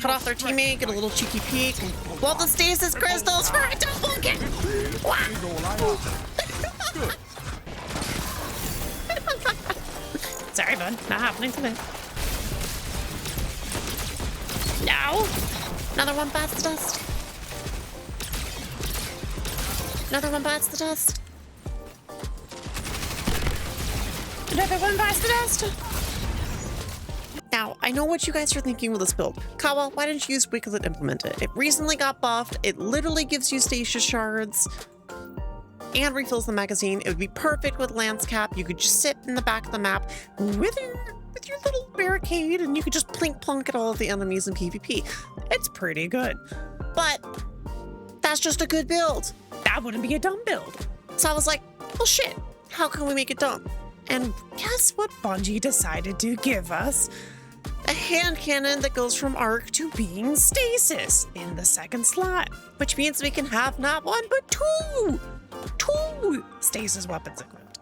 cut off their teammate, get a little cheeky peek. Blow the stasis crystals for a double kill. Wow. Sorry, bud. Not happening today. No. Another one bites the dust. Another one bites the dust. Another one bites the dust. Now, I know what you guys are thinking with this build. Kawa, why didn't you use Wiglet Implement It? It recently got buffed. It literally gives you stasis shards and refills the magazine. It would be perfect with Lance Cap. You could just sit in the back of the map with your little barricade and you could just plink plonk at all of the enemies in PvP. It's pretty good. But that's just a good build. That wouldn't be a dumb build. So I was like, well shit, how can we make it dumb? And guess what Bungie decided to give us? A hand cannon that goes from arc to being stasis in the second slot, which means we can have not one, but two stasis weapons equipped.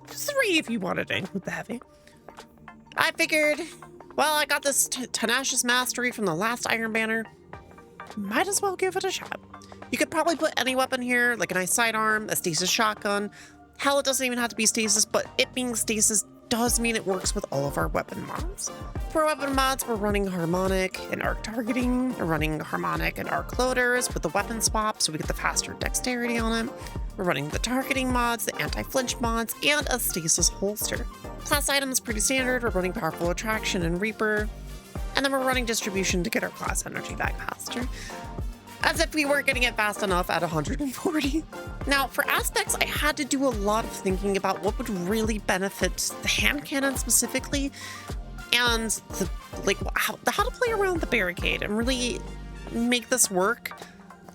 3 if you wanted to include the heavy. I figured, well, I got this tenacious mastery from the last Iron Banner. Might as well give it a shot. You could probably put any weapon here, like a nice sidearm, a stasis shotgun. Hell, it doesn't even have to be stasis, but it being stasis does mean it works with all of our weapon mods. For weapon mods, we're running harmonic and arc targeting. We're running harmonic and arc loaders with the weapon swap, so we get the faster dexterity on it. We're running the targeting mods, the anti-flinch mods, and a stasis holster. Class items pretty standard. We're running powerful attraction and reaper. And then we're running distribution to get our class energy back faster. As if we weren't getting it fast enough at 140. Now, for aspects, I had to do a lot of thinking about what would really benefit the hand cannon specifically, and how to play around the barricade and really make this work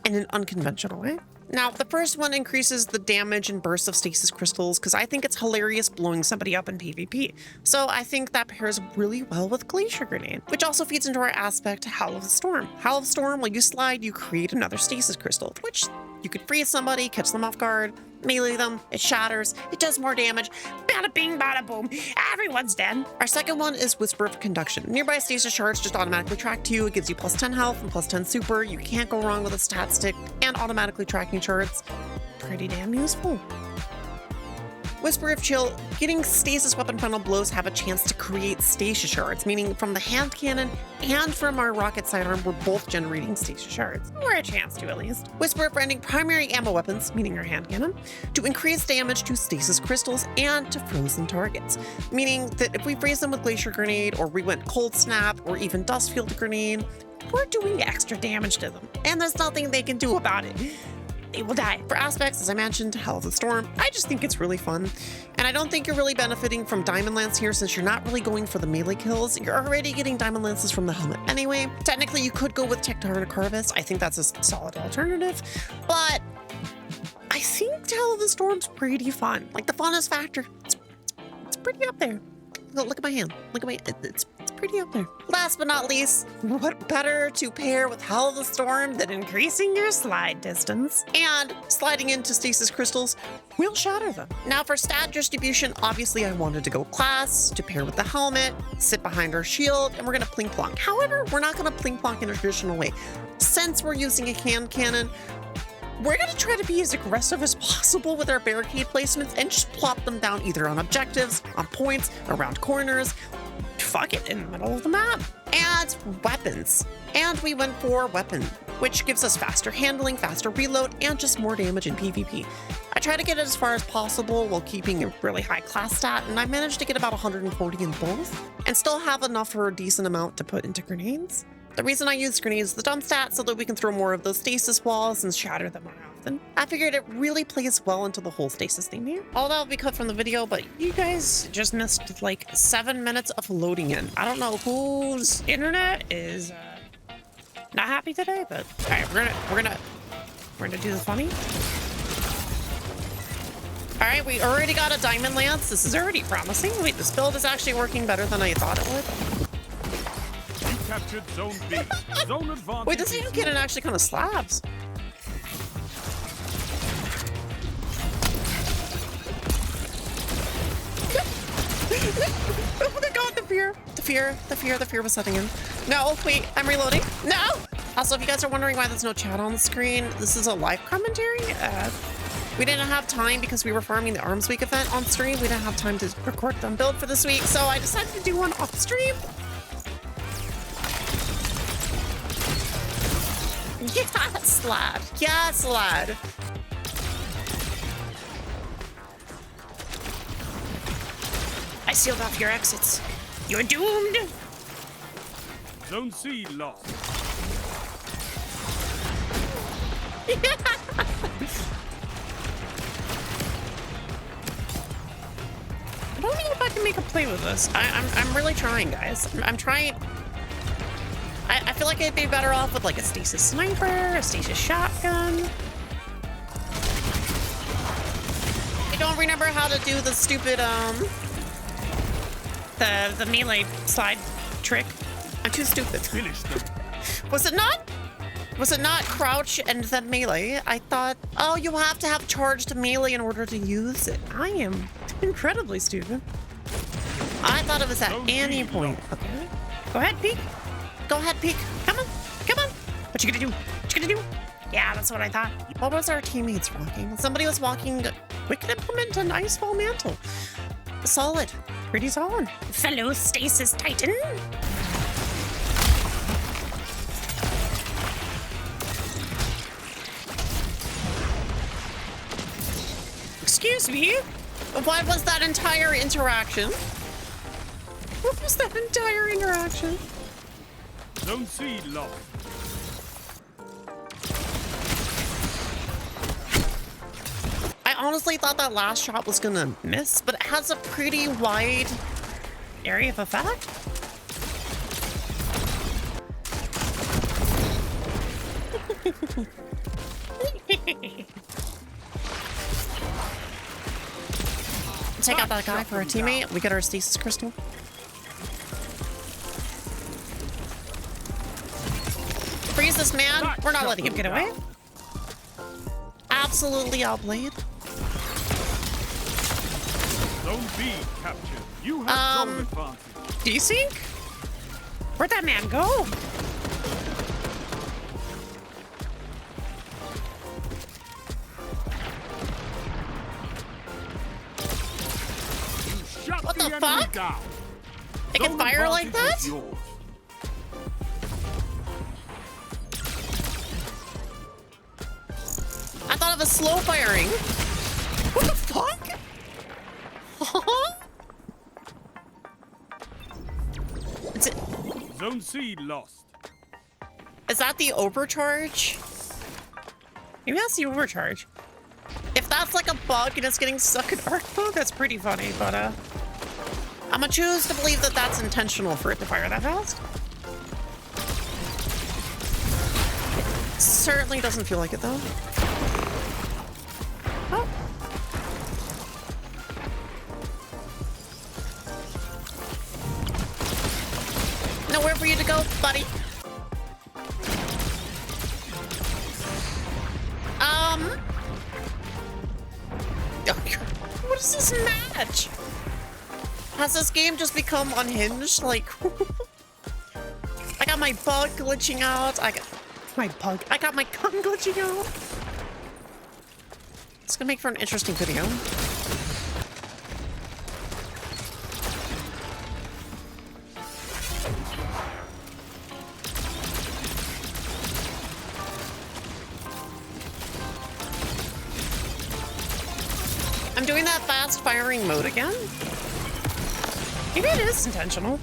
in an unconventional way. Now, the first one increases the damage and burst of stasis crystals because I think it's hilarious blowing somebody up in PvP. So I think that pairs really well with Glacier Grenade, which also feeds into our aspect Howl of the Storm. Howl of the Storm, when you slide, you create another stasis crystal, which you could freeze somebody, catch them off guard, melee them, it shatters, it does more damage, bada bing, bada boom, everyone's dead. Our second one is Whisper of Conduction. Nearby stasis shards just automatically track to you. It gives you plus 10 health and plus 10 super. You can't go wrong with a stat stick and automatically tracking shards. Pretty damn useful. Whisper of Chill, getting stasis weapon final blows have a chance to create stasis shards, meaning from the hand cannon and from our rocket sidearm, we're both generating stasis shards. Or a chance to, at least. Whisper of rending primary ammo weapons, meaning our hand cannon, to increase damage to stasis crystals and to frozen targets, meaning that if we freeze them with Glacier Grenade, or we went Cold Snap, or even Dust Field Grenade, we're doing extra damage to them. And there's nothing they can do about it. They will die. For aspects, as I mentioned, Hell of the Storm, I just think it's really fun. And I don't think you're really benefiting from Diamond Lance here since you're not really going for the melee kills. You're already getting Diamond Lances from the helmet anyway. Technically, you could go with Tectara Carvis. I think that's a solid alternative. But I think Hell of the Storm's pretty fun. Like, the funnest factor, it's pretty up there. Look at my hand. Look at my, it's pretty up there. Last but not least, what better to pair with Hell of the Storm than increasing your slide distance and sliding into stasis crystals will shatter them. Now for stat distribution, obviously I wanted to go class to pair with the helmet, sit behind our shield, and we're gonna plink plonk. However, we're not gonna plink plonk in a traditional way. Since we're using a hand cannon, we're gonna try to be as aggressive as possible with our barricade placements and just plop them down either on objectives, on points, around corners, fuck it, in the middle of the map. And weapons. And we went for weapon, which gives us faster handling, faster reload, and just more damage in PvP. I try to get it as far as possible while keeping a really high class stat, and I managed to get about 140 in both, and still have enough for a decent amount to put into grenades. The reason I use grenades is the dump stat so that we can throw more of those stasis walls and shatter them more often. I figured it really plays well into the whole stasis theme here. All that will be cut from the video, but you guys just missed like 7 minutes of loading in. I don't know whose internet is not happy today, but all right, we're gonna do the funny. All right, we already got a Diamond Lance. This is already promising. Wait, this build is actually working better than I thought it would. Captured zone B. Zone advantage. Wait, this hand cannon actually kind of slabs. Oh my god, the fear fear was setting in. No, wait, I'm reloading. No! Also, if you guys are wondering why there's no chat on the screen, this is a live commentary. We didn't have time because we were farming the Arms Week event on stream. We didn't have time to record them build for this week, so I decided to do one off stream. Yes, lad. Yes, lad. I sealed off your exits. You're doomed. Zone C lost. I don't know if I can make a play with this. I'm really trying, guys. I'm trying. I feel like I'd be better off with like a stasis sniper, a stasis shotgun. I don't remember how to do the stupid the melee slide trick. I'm too stupid. Finish them. Was it not? Was it not crouch and then melee? I thought, oh, you have to have charged melee in order to use it. I am incredibly stupid. I thought it was at any point. Okay. Go ahead, peek. Go ahead, peek. Come on. Come on. What you gonna do? What you gonna do? Yeah, that's what I thought. What was our teammates walking? Somebody was walking. We could implement an Icefall Mantle. Solid. Pretty solid. Fellow Stasis Titan. Excuse me? What was that entire interaction? What was that entire interaction? Zone C lost. I honestly thought that last shot was gonna miss, but it has a pretty wide area of effect. Take out that guy for a teammate. We get our stasis crystal. Freeze this man. We're not letting him get away. Absolutely outplayed. Zone B captured. You have zone advantage. Desync? Where'd that man go? What the fuck? Down. It can fire like that? I thought it was slow firing. What the fuck? Huh? Zone C lost. Is that the overcharge? Maybe that's the overcharge. If that's like a bug and it's getting stuck in arc mode, that's pretty funny, but I'm gonna choose to believe that that's intentional for it to fire that fast. It certainly doesn't feel like it though. Oh. Nowhere for you to go, buddy. What is this match? Has this game just become unhinged? Like, I got my bug glitching out. I got my gun glitching out. It's gonna make for an interesting video. I'm doing that fast firing mode again. Maybe it is intentional.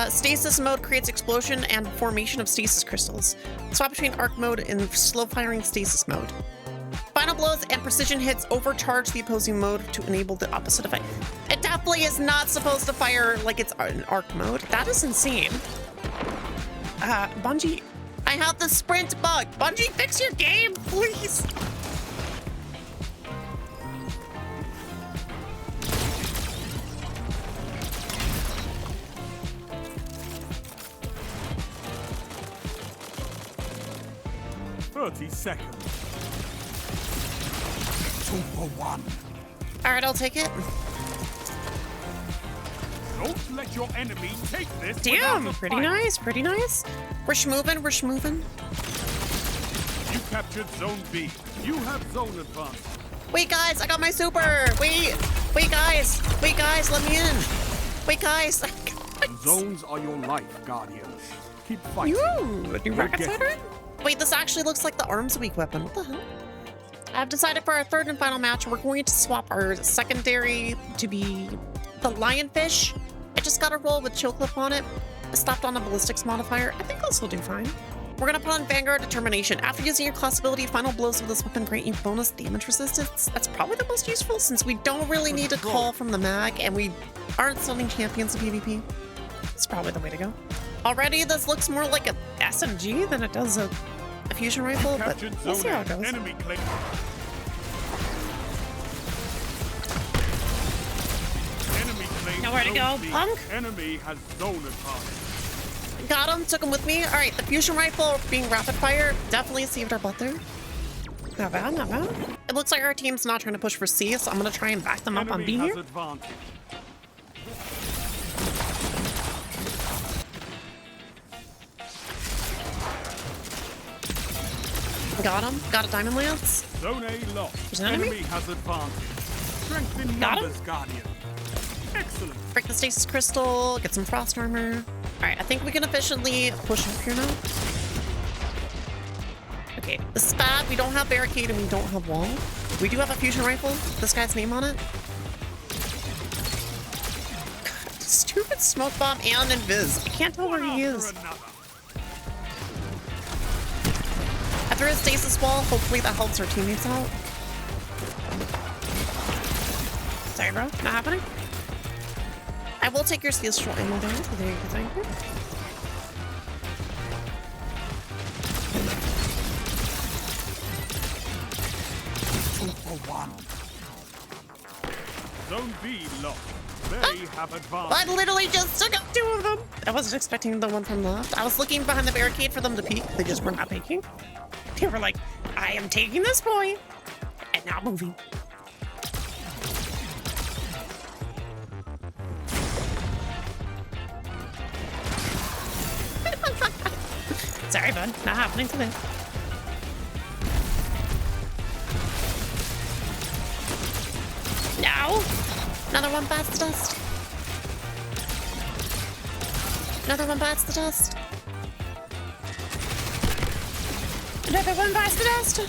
Stasis mode creates explosion and formation of stasis crystals. Swap between arc mode and slow firing stasis mode. Final blows and precision hits overcharge the opposing mode to enable the opposite effect. It definitely is not supposed to fire like it's in arc mode. That is insane. Bungie, I have the sprint bug. Bungie, fix your game, please. Seconds. 2 for 1. All right, I'll take it. Don't let your enemy take this. Damn, without a pretty fight. nice, pretty nice. We're schmoving, we're schmoving. You captured Zone B. You have zone advantage. Wait, guys, I got my super. Wait, guys, let me in. Wait, guys. Zones are your life, Guardians. Keep fighting. Ooh, a new rocket get fighter? Wait, this actually looks like the arms weak weapon. What the hell? I've decided for our third and final match, we're going to swap our secondary to be the lionfish. I just got a roll with chill clip on it. I stopped on a ballistics modifier. I think this will do fine. We're gonna put on Vanguard Determination. After using your class ability, final blows of this weapon grant you bonus damage resistance. That's probably the most useful since we don't really need a call from the mag and we aren't summoning champions in PvP. It's probably the way to go. Already, this looks more like a SMG than it does a fusion rifle, but Captured we'll see Zone how A. it goes. Enemy claim. Enemy claim Nowhere to Zone go, B. punk. Enemy has zone advantage. Got him, took him with me. All right, the fusion rifle being rapid fire definitely saved our butt there. Not bad, not bad. It looks like our team's not trying to push for C, so I'm gonna try and back them up on Enemy B has here. advantage. Got him, got a diamond lance. Zone A lost. There's an enemy? has advantage. Strength in Got him? numbers, Guardian. Excellent. Break the stasis crystal, get some frost armor. All right, I think we can efficiently push up here now. Okay, the spat, we don't have barricade and we don't have wall. We do have a fusion rifle, this guy's name on it. God, stupid smoke bomb and invis. I can't tell where he is. After another. I threw a stasis wall, hopefully that helps our teammates out. Sorry bro, not happening. I will take your steel short ammo down. There you go, thank you. Zone B lost. They have advantage. I literally just took out 2 of them. I wasn't expecting the one from the left. I was looking behind the barricade for them to peek. They just were not peeking. They were like, I am taking this point and now moving. Sorry, bud. Not happening today. No! Another one bites the dust. Another one bites the dust. Another one bites the dust.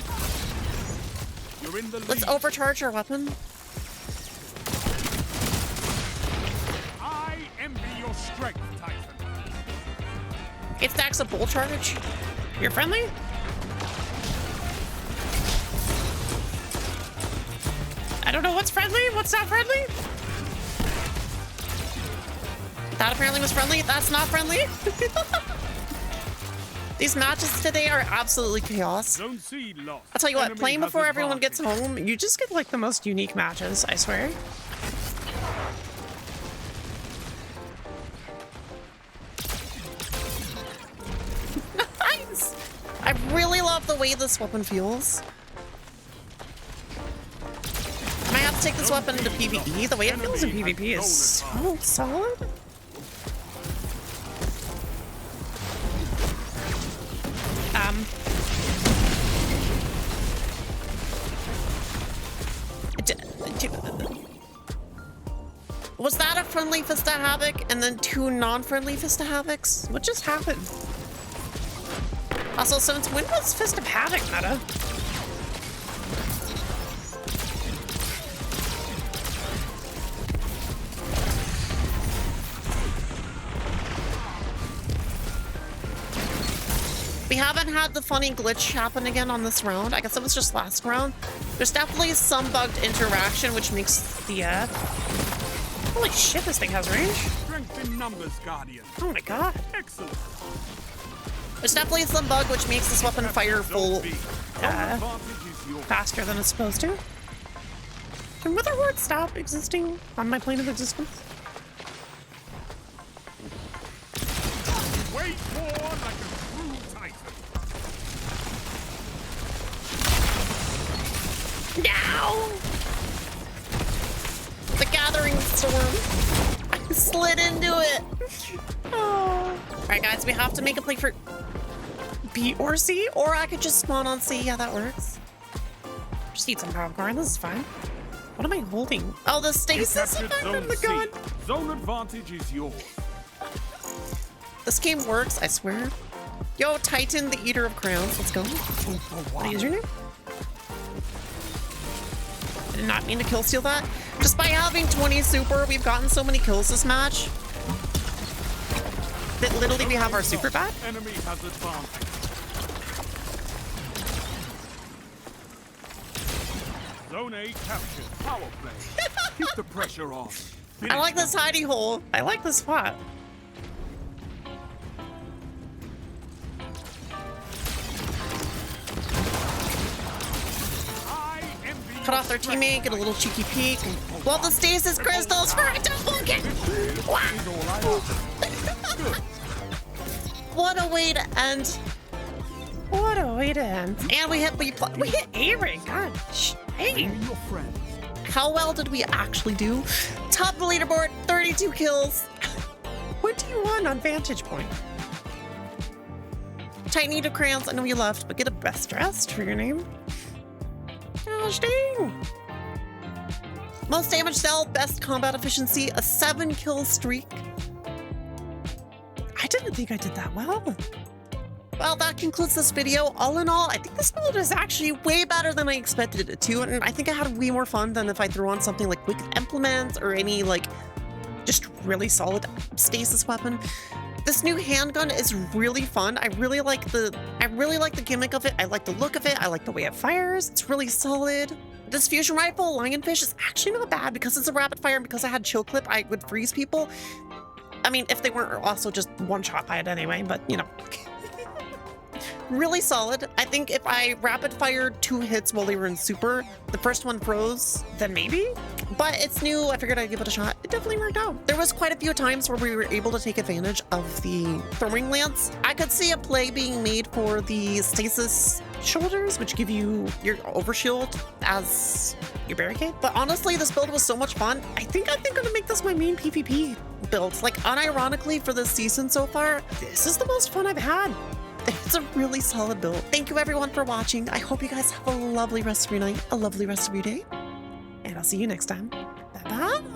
You're in the lead. Let's overcharge our weapon. I envy your strength, Titan. It stacks a bull charge. You're friendly? I don't know what's friendly, what's not friendly. That apparently was friendly. That's not friendly. These matches today are absolutely chaos. Zone C lost. I'll tell you what, Enemy playing has before everyone gets advantage. home, you just get like the most unique matches, I swear. Nice! I really love the way this weapon feels. I might have to take this weapon into PvE. The way it feels in PvP is so solid. Was that a friendly Fist of Havoc and then 2 non-friendly Fist of Havocs? What just happened? Also, since when was Fist of Havoc meta? We haven't had the funny glitch happen again on this round. I guess it was just last round. There's definitely some bugged interaction, which makes the, holy shit, this thing has range. Strength in numbers, Guardian. Oh my god. Excellent. There's definitely some bug which makes this weapon fire full Zone B. Zone advantage is yours. faster than it's supposed to. Can Witherward stop existing on my plane of existence? Wait more like a true Titan. No! The Gathering Storm. Slid into it. Oh. All right, guys, we have to make a play for B or C, or I could just spawn on C. Yeah, that works. Just eat some popcorn. This is fine. What am I holding? Oh, the stasis effect from the gun. Zone advantage is yours. This game works, I swear. Yo, Titan, the Eater of Crowns. Let's go. What is your name? I did not mean to kill steal that. Just by having 20 super, we've gotten so many kills this match that literally we have our super back. Enemy has advantage. Zone A captured. Power play. Keep the pressure on. I like this hidey hole. I like this spot. Cut off their teammate, get a little cheeky peek. Well, the stasis crystals for a double kick. What a way to end. What a way to end. And we hit A-Ring. God, hey. How well did we actually do? Top of the leaderboard, 32 kills. What do you want on Vantage Point? Titan Eater Crayons, I know you left, but get a best dressed for your name. Gosh dang. Most damage dealt, best combat efficiency, a 7-kill streak. I didn't think I did that well. Well, that concludes this video. All in all, I think this build is actually way better than I expected it to, and I think I had way more fun than if I threw on something like Wicked Implements or any like just really solid stasis weapon. This new handgun is really fun. I really like the gimmick of it. I like the look of it. I like the way it fires. It's really solid. This fusion rifle, Lionfish, is actually not bad because it's a rapid fire and because I had chill clip, I would freeze people. I mean, if they weren't also just one shot by it anyway, but you know. Really solid. I think if I rapid fired 2 hits while they were in super, the first one froze, then maybe. But it's new. I figured I'd give it a shot. It definitely worked out. There was quite a few times where we were able to take advantage of the throwing lance. I could see a play being made for the stasis shoulders, which give you your overshield as your barricade. But honestly, this build was so much fun. I think I'm gonna make this my main PvP build. Like, unironically for this season so far, this is the most fun I've had. It's a really solid build. Thank you everyone for watching. I hope you guys have a lovely rest of your night, a lovely rest of your day, and I'll see you next time. Bye-bye.